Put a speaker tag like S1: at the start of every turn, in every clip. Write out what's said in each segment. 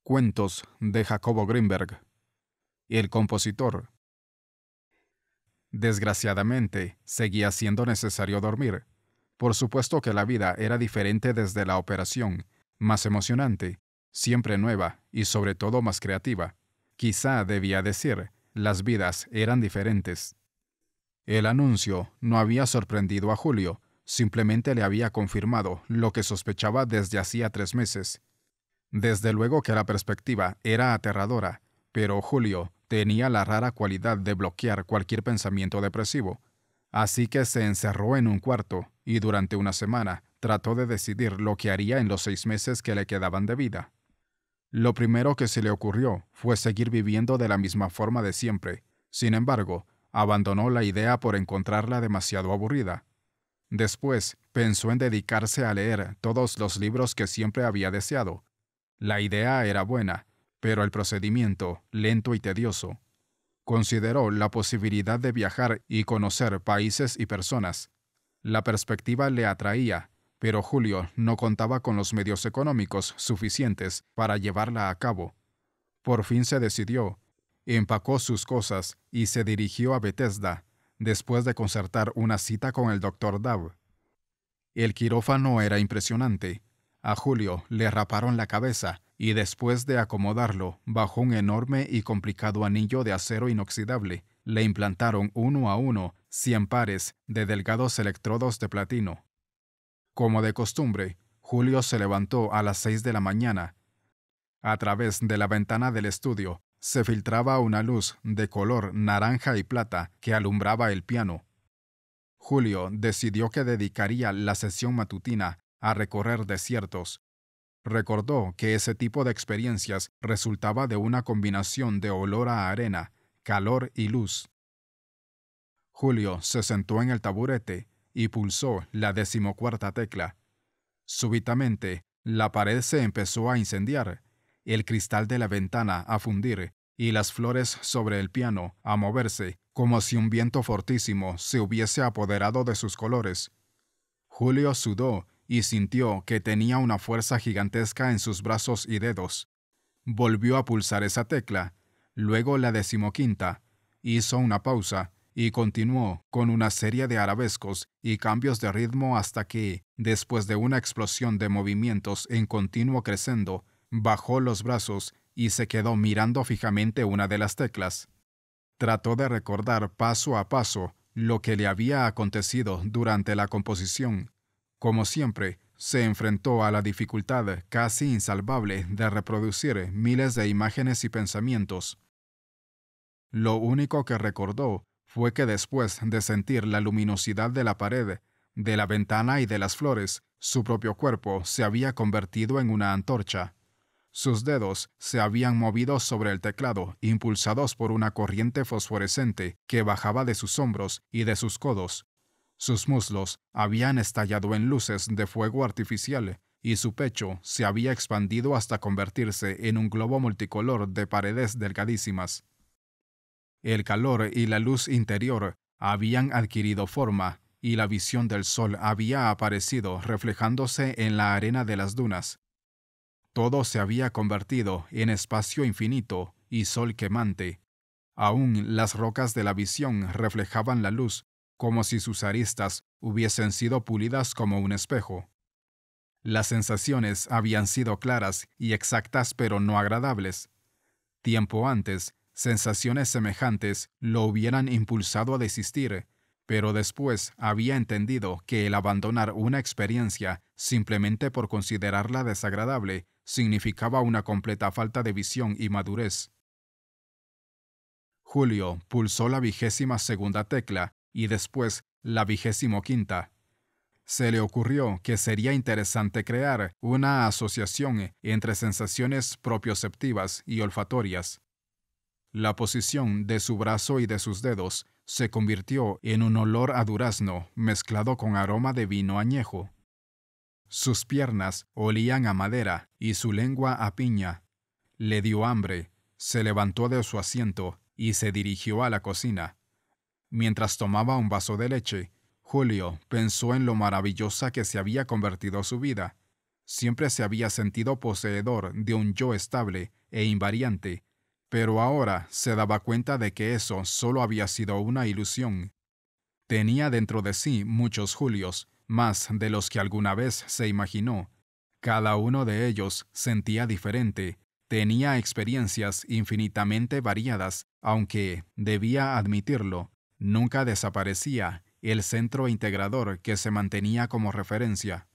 S1: Cuentos de Jacobo Grinberg. El compositor. Desgraciadamente, seguía siendo necesario dormir. Por supuesto que la vida era diferente desde la operación, más emocionante, siempre nueva y sobre todo más creativa. Quizá debía decir, las vidas eran diferentes. El anuncio no había sorprendido a Julio, simplemente le había confirmado lo que sospechaba desde hacía 3 meses. Desde luego que la perspectiva era aterradora, pero Julio tenía la rara cualidad de bloquear cualquier pensamiento depresivo. Así que se encerró en un cuarto y durante una semana trató de decidir lo que haría en los 6 meses que le quedaban de vida. Lo primero que se le ocurrió fue seguir viviendo de la misma forma de siempre. Sin embargo, abandonó la idea por encontrarla demasiado aburrida. Después, pensó en dedicarse a leer todos los libros que siempre había deseado. La idea era buena, pero el procedimiento, lento y tedioso. Consideró la posibilidad de viajar y conocer países y personas. La perspectiva le atraía, pero Julio no contaba con los medios económicos suficientes para llevarla a cabo. Por fin se decidió, empacó sus cosas y se dirigió a Bethesda, después de concertar una cita con el Dr. Dove. El quirófano era impresionante. A Julio le raparon la cabeza y después de acomodarlo bajo un enorme y complicado anillo de acero inoxidable, le implantaron uno a uno 100 pares de delgados electrodos de platino. Como de costumbre, Julio se levantó a las 6 de la mañana. A través de la ventana del estudio se filtraba una luz de color naranja y plata que alumbraba el piano. Julio decidió que dedicaría la sesión matutina a recorrer desiertos. Recordó que ese tipo de experiencias resultaba de una combinación de olor a arena, calor y luz. Julio se sentó en el taburete y pulsó la 14ª tecla. Súbitamente, la pared se empezó a incendiar, el cristal de la ventana a fundir y las flores sobre el piano a moverse, como si un viento fortísimo se hubiese apoderado de sus colores. Julio sudó y sintió que tenía una fuerza gigantesca en sus brazos y dedos. Volvió a pulsar esa tecla, luego la 15ª, hizo una pausa y continuó con una serie de arabescos y cambios de ritmo hasta que, después de una explosión de movimientos en continuo crescendo, bajó los brazos y se quedó mirando fijamente una de las teclas. Trató de recordar paso a paso lo que le había acontecido durante la composición. Como siempre, se enfrentó a la dificultad casi insalvable de reproducir miles de imágenes y pensamientos. Lo único que recordó fue que después de sentir la luminosidad de la pared, de la ventana y de las flores, su propio cuerpo se había convertido en una antorcha. Sus dedos se habían movido sobre el teclado, impulsados por una corriente fosforescente que bajaba de sus hombros y de sus codos. Sus muslos habían estallado en luces de fuego artificial y su pecho se había expandido hasta convertirse en un globo multicolor de paredes delgadísimas. El calor y la luz interior habían adquirido forma y la visión del sol había aparecido reflejándose en la arena de las dunas. Todo se había convertido en espacio infinito y sol quemante. Aún las rocas de la visión reflejaban la luz, como si sus aristas hubiesen sido pulidas como un espejo. Las sensaciones habían sido claras y exactas pero no agradables. Tiempo antes, sensaciones semejantes lo hubieran impulsado a desistir, pero después había entendido que el abandonar una experiencia simplemente por considerarla desagradable significaba una completa falta de visión y madurez. Julio pulsó la 22ª tecla y después la 25ª. Se le ocurrió que sería interesante crear una asociación entre sensaciones propioceptivas y olfatorias. La posición de su brazo y de sus dedos se convirtió en un olor a durazno mezclado con aroma de vino añejo. Sus piernas olían a madera y su lengua a piña. Le dio hambre, se levantó de su asiento y se dirigió a la cocina. Mientras tomaba un vaso de leche, Julio pensó en lo maravillosa que se había convertido su vida. Siempre se había sentido poseedor de un yo estable e invariante, pero ahora se daba cuenta de que eso solo había sido una ilusión. Tenía dentro de sí muchos Julios, más de los que alguna vez se imaginó. Cada uno de ellos sentía diferente, tenía experiencias infinitamente variadas, aunque, debía admitirlo, nunca desaparecía el centro integrador que se mantenía como referencia.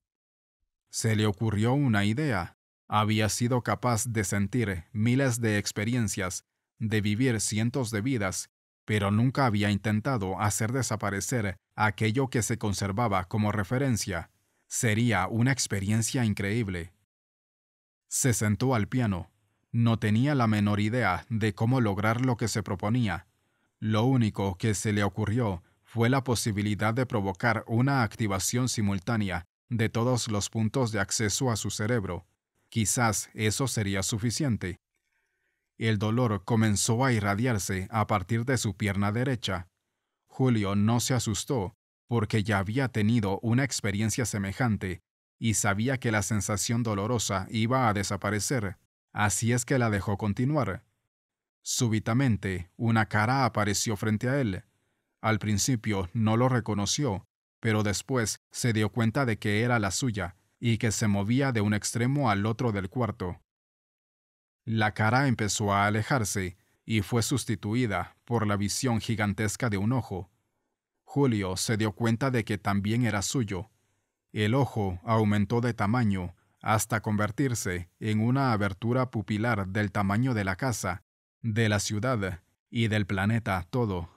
S1: Se le ocurrió una idea. Había sido capaz de sentir miles de experiencias, de vivir cientos de vidas, pero nunca había intentado hacer desaparecer aquello que se conservaba como referencia. Sería una experiencia increíble. Se sentó al piano. No tenía la menor idea de cómo lograr lo que se proponía. Lo único que se le ocurrió fue la posibilidad de provocar una activación simultánea de todos los puntos de acceso a su cerebro. Quizás eso sería suficiente. El dolor comenzó a irradiarse a partir de su pierna derecha. Julio no se asustó, porque ya había tenido una experiencia semejante y sabía que la sensación dolorosa iba a desaparecer, así es que la dejó continuar. Súbitamente, una cara apareció frente a él. Al principio no lo reconoció, pero después se dio cuenta de que era la suya y que se movía de un extremo al otro del cuarto. La cara empezó a alejarse y fue sustituida por la visión gigantesca de un ojo. Julio se dio cuenta de que también era suyo. El ojo aumentó de tamaño hasta convertirse en una abertura pupilar del tamaño de la casa, de la ciudad y del planeta todo.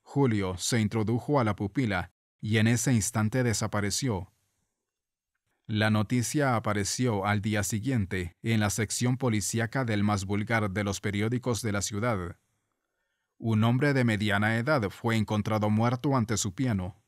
S1: Julio se introdujo a la pupila y en ese instante desapareció. La noticia apareció al día siguiente en la sección policíaca del más vulgar de los periódicos de la ciudad. Un hombre de mediana edad fue encontrado muerto ante su piano.